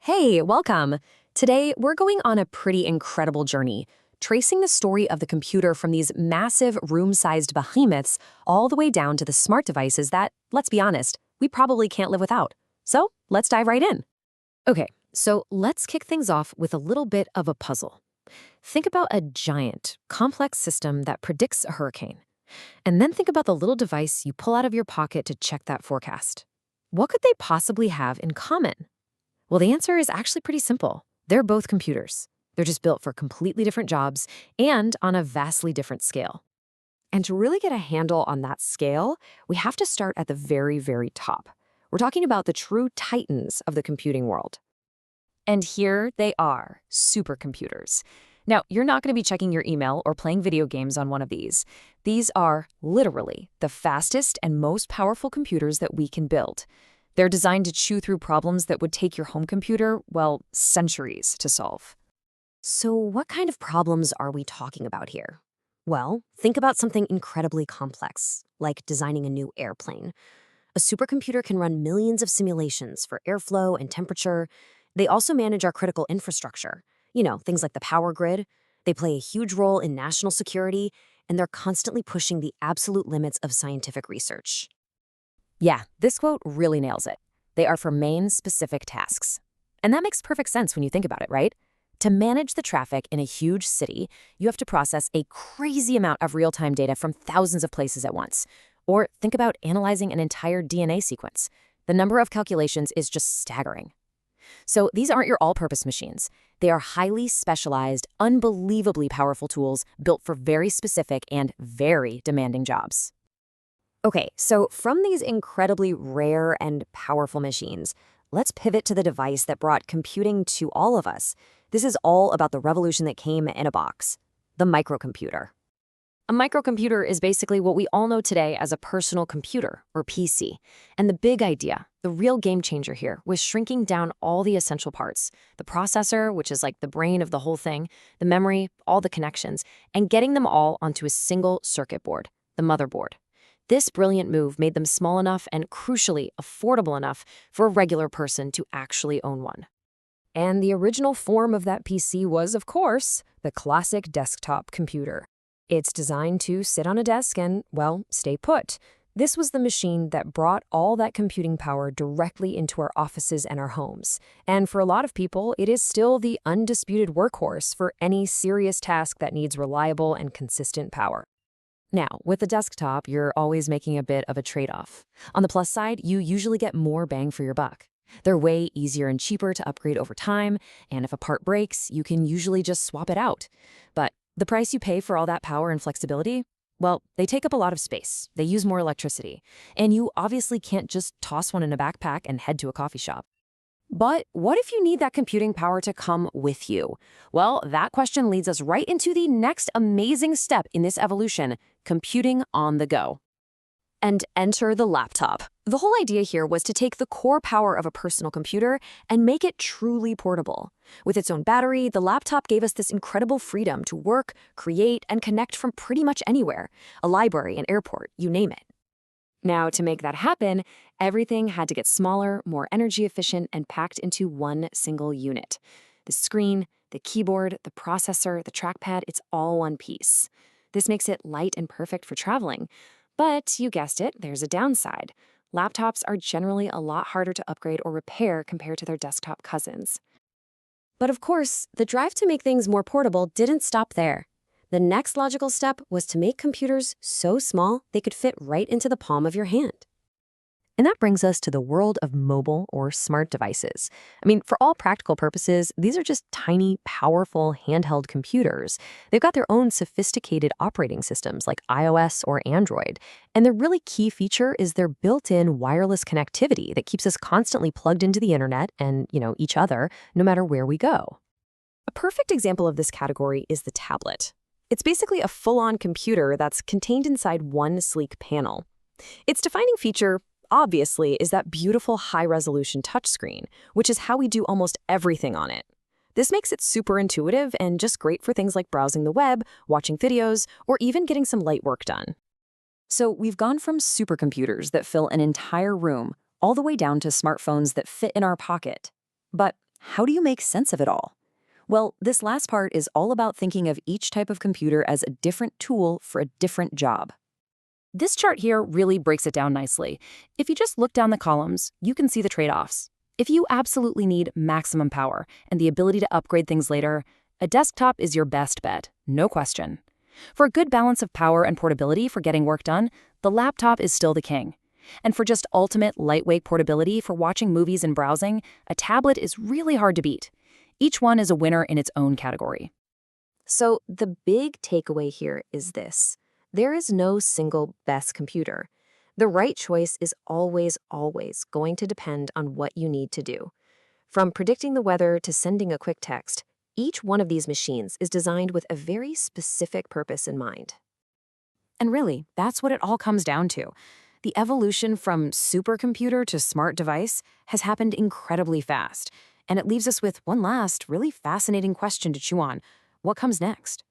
Hey, welcome. Today, we're going on a pretty incredible journey, tracing the story of the computer from these massive room-sized behemoths all the way down to the smart devices that, let's be honest, we probably can't live without. So, let's dive right in. Okay, so let's kick things off with a little bit of a puzzle. Think about a giant, complex system that predicts a hurricane. And then think about the little device you pull out of your pocket to check that forecast. What could they possibly have in common? Well, the answer is actually pretty simple. They're both computers. They're just built for completely different jobs and on a vastly different scale. And to really get a handle on that scale, we have to start at the very, very top. We're talking about the true titans of the computing world. And here they are, supercomputers. Now, you're not going to be checking your email or playing video games on one of these. These are literally the fastest and most powerful computers that we can build. They're designed to chew through problems that would take your home computer, well, centuries to solve. So what kind of problems are we talking about here? Well, think about something incredibly complex, like designing a new airplane. A supercomputer can run millions of simulations for airflow and temperature. They also manage our critical infrastructure, things like the power grid. They play a huge role in national security, and they're constantly pushing the absolute limits of scientific research. Yeah, this quote really nails it. They are for main-specific tasks. And that makes perfect sense when you think about it, right? To manage the traffic in a huge city, you have to process a crazy amount of real-time data from thousands of places at once. Or think about analyzing an entire DNA sequence. The number of calculations is just staggering. So these aren't your all-purpose machines. They are highly specialized, unbelievably powerful tools built for very specific and very demanding jobs. Okay, so from these incredibly rare and powerful machines, let's pivot to the device that brought computing to all of us. This is all about the revolution that came in a box, the microcomputer. A microcomputer is basically what we all know today as a personal computer, or PC. And the big idea, the real game changer here, was shrinking down all the essential parts, the processor, which is like the brain of the whole thing, the memory, all the connections, and getting them all onto a single circuit board, the motherboard. This brilliant move made them small enough and, crucially, affordable enough for a regular person to actually own one. And the original form of that PC was, of course, the classic desktop computer. It's designed to sit on a desk and, well, stay put. This was the machine that brought all that computing power directly into our offices and our homes. And for a lot of people, it is still the undisputed workhorse for any serious task that needs reliable and consistent power. Now, with the desktop, you're always making a bit of a trade-off. On the plus side, you usually get more bang for your buck. They're way easier and cheaper to upgrade over time, and if a part breaks, you can usually just swap it out. But the price you pay for all that power and flexibility, well, they take up a lot of space. They use more electricity, and you obviously can't just toss one in a backpack and head to a coffee shop. But what if you need that computing power to come with you? Well, that question leads us right into the next amazing step in this evolution, computing on the go. And enter the laptop. The whole idea here was to take the core power of a personal computer and make it truly portable. With its own battery, the laptop gave us this incredible freedom to work, create, and connect from pretty much anywhere. A library, an airport, you name it. Now, to make that happen, everything had to get smaller, more energy efficient, and packed into one single unit. The screen, the keyboard, the processor, the trackpad, it's all one piece. This makes it light and perfect for traveling. But, you guessed it, there's a downside. Laptops are generally a lot harder to upgrade or repair compared to their desktop cousins. But of course, the drive to make things more portable didn't stop there. The next logical step was to make computers so small they could fit right into the palm of your hand. And that brings us to the world of mobile or smart devices. I mean, for all practical purposes, these are just tiny, powerful handheld computers. They've got their own sophisticated operating systems like iOS or Android. And their really key feature is their built-in wireless connectivity that keeps us constantly plugged into the internet and, each other, no matter where we go. A perfect example of this category is the tablet. It's basically a full-on computer that's contained inside one sleek panel. Its defining feature, obviously, is that beautiful high-resolution touchscreen, which is how we do almost everything on it. This makes it super intuitive and just great for things like browsing the web, watching videos, or even getting some light work done. So we've gone from supercomputers that fill an entire room all the way down to smartphones that fit in our pocket. But how do you make sense of it all? Well, this last part is all about thinking of each type of computer as a different tool for a different job. This chart here really breaks it down nicely. If you just look down the columns, you can see the trade-offs. If you absolutely need maximum power and the ability to upgrade things later, a desktop is your best bet, no question. For a good balance of power and portability for getting work done, the laptop is still the king. And for just ultimate lightweight portability for watching movies and browsing, a tablet is really hard to beat. Each one is a winner in its own category. So the big takeaway here is this. There is no single best computer. The right choice is always going to depend on what you need to do. From predicting the weather to sending a quick text, each one of these machines is designed with a very specific purpose in mind. And really, that's what it all comes down to. The evolution from supercomputer to smart device has happened incredibly fast, and it leaves us with one last, really fascinating question to chew on. What comes next?